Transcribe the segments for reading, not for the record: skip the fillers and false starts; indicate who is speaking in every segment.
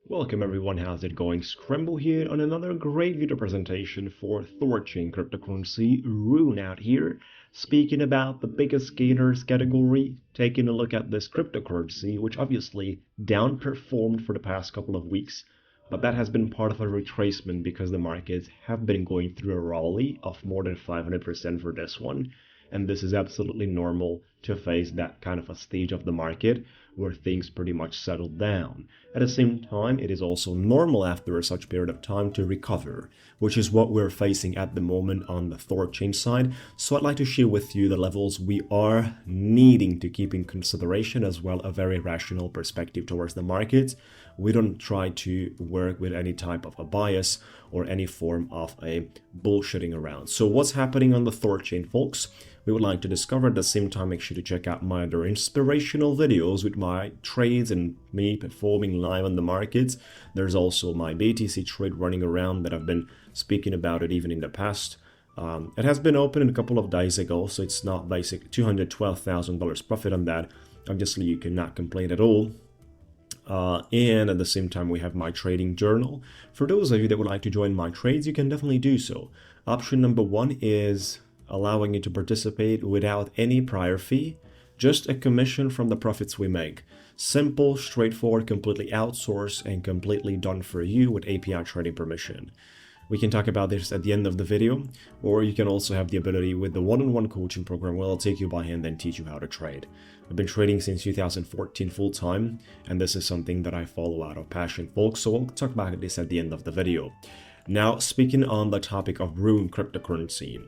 Speaker 1: Welcome everyone, how's it going? Scrembo here on another great video presentation for THORChain cryptocurrency RUNE out here, speaking about the biggest gainers category, taking a look at this cryptocurrency, which obviously downperformed for the past couple of weeks, but that has been part of a retracement because the markets have been going through a rally of more than 500% for this one. And this is absolutely normal to face that kind of a stage of the market where things pretty much settle down. At the same time, it is also normal after such period of time to recover, which is what we're facing at the moment on the THORChain side. So I'd like to share with you the levels we are needing to keep in consideration, as well a very rational perspective towards the markets. We don't try to work with any type of a bias or any form of a bullshitting around. So what's happening on the THORChain, folks? We would like to discover. At the same time, make sure to check out my other inspirational videos with my trades and me performing live on the markets. There's also my BTC trade running around that I've been speaking about it even in the past. It has been opened a couple of days ago, so it's not basic $212,000 profit on that. Obviously, you cannot complain at all. And at the same time, we have my trading journal. For those of you that would like to join my trades, you can definitely do so. Option number one is allowing you to participate without any prior fee, just a commission from the profits we make. Simple, straightforward, completely outsourced, and completely done for you with API trading permission. We can talk about this at the end of the video, or you can also have the ability with the one-on-one coaching program where I'll take you by hand and teach you how to trade. I've been trading since 2014 full-time, and this is something that I follow out of passion, folks, so we'll talk about this at the end of the video. Now, speaking on the topic of RUNE cryptocurrency,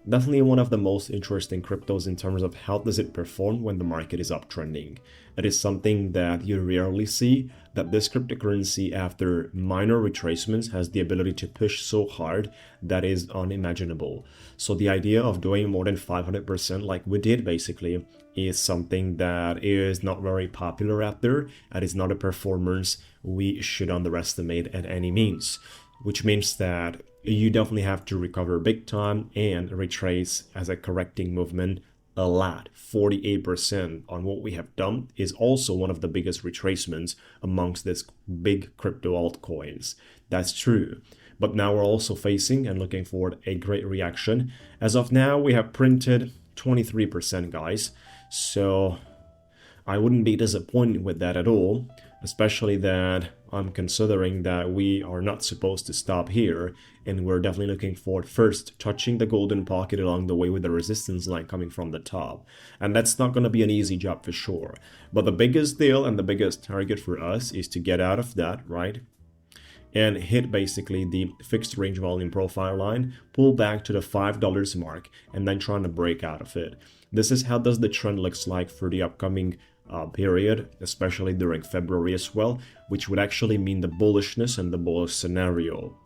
Speaker 1: definitely one of the most interesting cryptos in terms of how does it perform when the market is uptrending. It is something that you rarely see, that this cryptocurrency after minor retracements has the ability to push so hard that is unimaginable. So the idea of doing more than 500% like we did basically is something that is not very popular out there, and is not a performance we should underestimate at any means, which means that you definitely have to recover big time and retrace as a correcting movement a lot. 48% on what we have done is also one of the biggest retracements amongst this big crypto altcoins. That's true. But now we're also facing and looking forward a great reaction. As of now, we have printed 23%, guys. So I wouldn't be disappointed with that at all, especially that I'm considering that we are not supposed to stop here, and we're definitely looking for first touching the golden pocket along the way with the resistance line coming from the top. And that's not going to be an easy job for sure. But the biggest deal and the biggest target for us is to get out of that, right? And hit basically the fixed range volume profile line, pull back to the $5 mark, and then trying to break out of it. This is how does the trend looks like for the upcoming period, especially during February as well, which would actually mean the bullishness and the bullish scenario.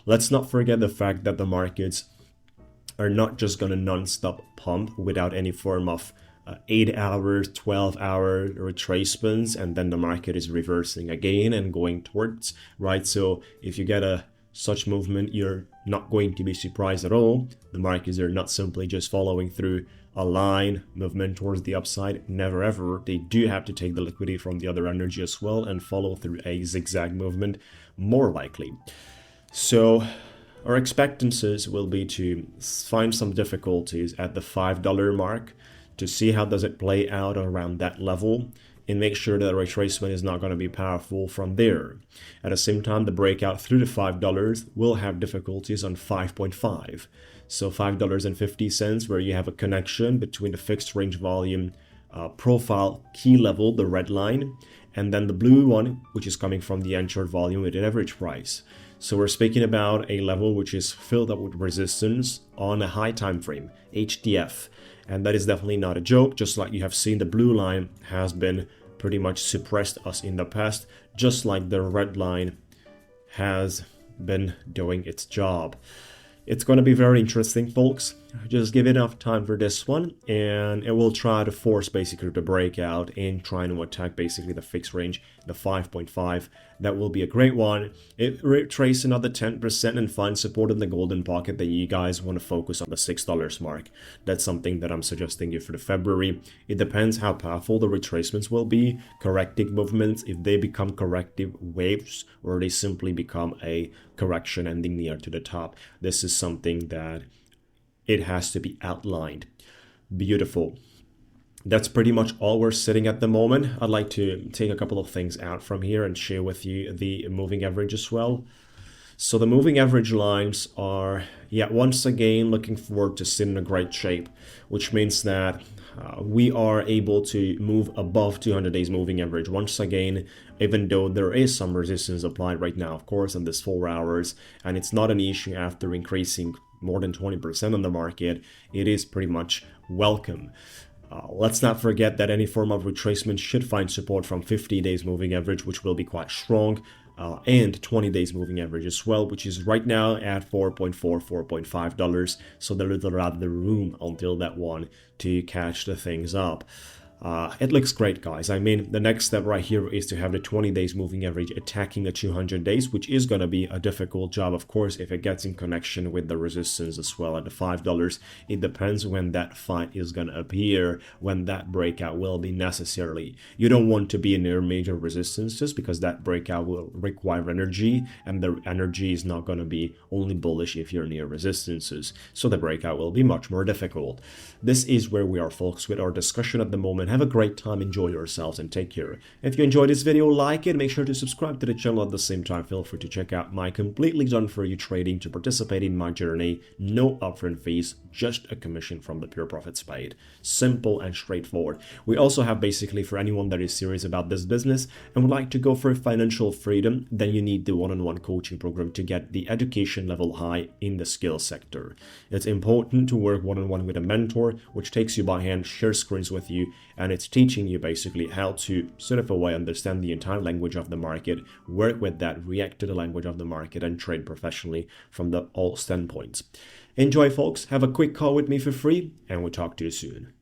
Speaker 1: Let's not forget the fact that the markets are not just going to non-stop pump without any form of 8 hours, 12-hour retracements, and then the market is reversing again and going towards, right? So if you get a such movement, you're not going to be surprised at all. The markets are not simply just following through a line movement towards the upside. Never ever. They do have to take the liquidity from the other energy as well and follow through a zigzag movement, more likely. So our expectancies will be to find some difficulties at the $5 mark to see how does it play out around that level, and make sure that the retracement is not going to be powerful from there. At the same time, the breakout through the $5 will have difficulties on 5.5. So $5.50, where you have a connection between the fixed range volume profile key level, the red line, and then the blue one, which is coming from the entered volume with an average price. So we're speaking about a level which is filled up with resistance on a high time frame, HTF. And that is definitely not a joke. Just like you have seen, the blue line has been pretty much suppressed us in the past, just like the red line has been doing its job. It's going to be very interesting, folks. Just give enough time for this one, and it will try to force basically the breakout and trying to attack basically the fixed range, the 5.5. That will be a great one. It retraces another 10% and finds support in the golden pocket, that you guys want to focus on the $6 mark. That's something that I'm suggesting you for the February. It depends how powerful the retracements will be. Corrective movements, if they become corrective waves or they simply become a correction ending near to the top. This is something that it has to be outlined. Beautiful. That's pretty much all we're sitting at the moment. I'd like to take a couple of things out from here and share with you the moving average as well. So the moving average lines are, once again, looking forward to sitting in a great shape, which means that we are able to move above 200 days moving average once again, even though there is some resistance applied right now, of course, in this 4 hours, and it's not an issue after increasing more than 20% on the market. It is pretty much welcome. Let's not forget that any form of retracement should find support from 50 days moving average, which will be quite strong, and 20 days moving average as well, which is right now at $4.5. So there is a rather room until that one to catch the things up. It looks great, guys. I mean, the next step right here is to have the 20 days moving average attacking the 200 days, which is going to be a difficult job, of course, if it gets in connection with the resistance as well at the $5. It depends when that fight is going to appear, when that breakout will be necessarily. You don't want to be near major resistance just because that breakout will require energy, and the energy is not going to be only bullish if you're near resistances. So the breakout will be much more difficult. This is where we are, folks, with our discussion at the moment. Have a great time, enjoy yourselves, and take care. If you enjoyed this video, like it, make sure to subscribe to the channel at the same time. Feel free to check out my completely done for you trading to participate in my journey. No upfront fees, just a commission from the pure profits paid. Simple and straightforward. We also have basically for anyone that is serious about this business and would like to go for financial freedom, then you need the one-on-one coaching program to get the education level high in the skill sector. It's important to work one-on-one with a mentor, which takes you by hand, shares screens with you, and it's teaching you basically how to sort of a way understand the entire language of the market, work with that, react to the language of the market, and trade professionally from all standpoints. Enjoy, folks. Have a quick call with me for free, and we'll talk to you soon.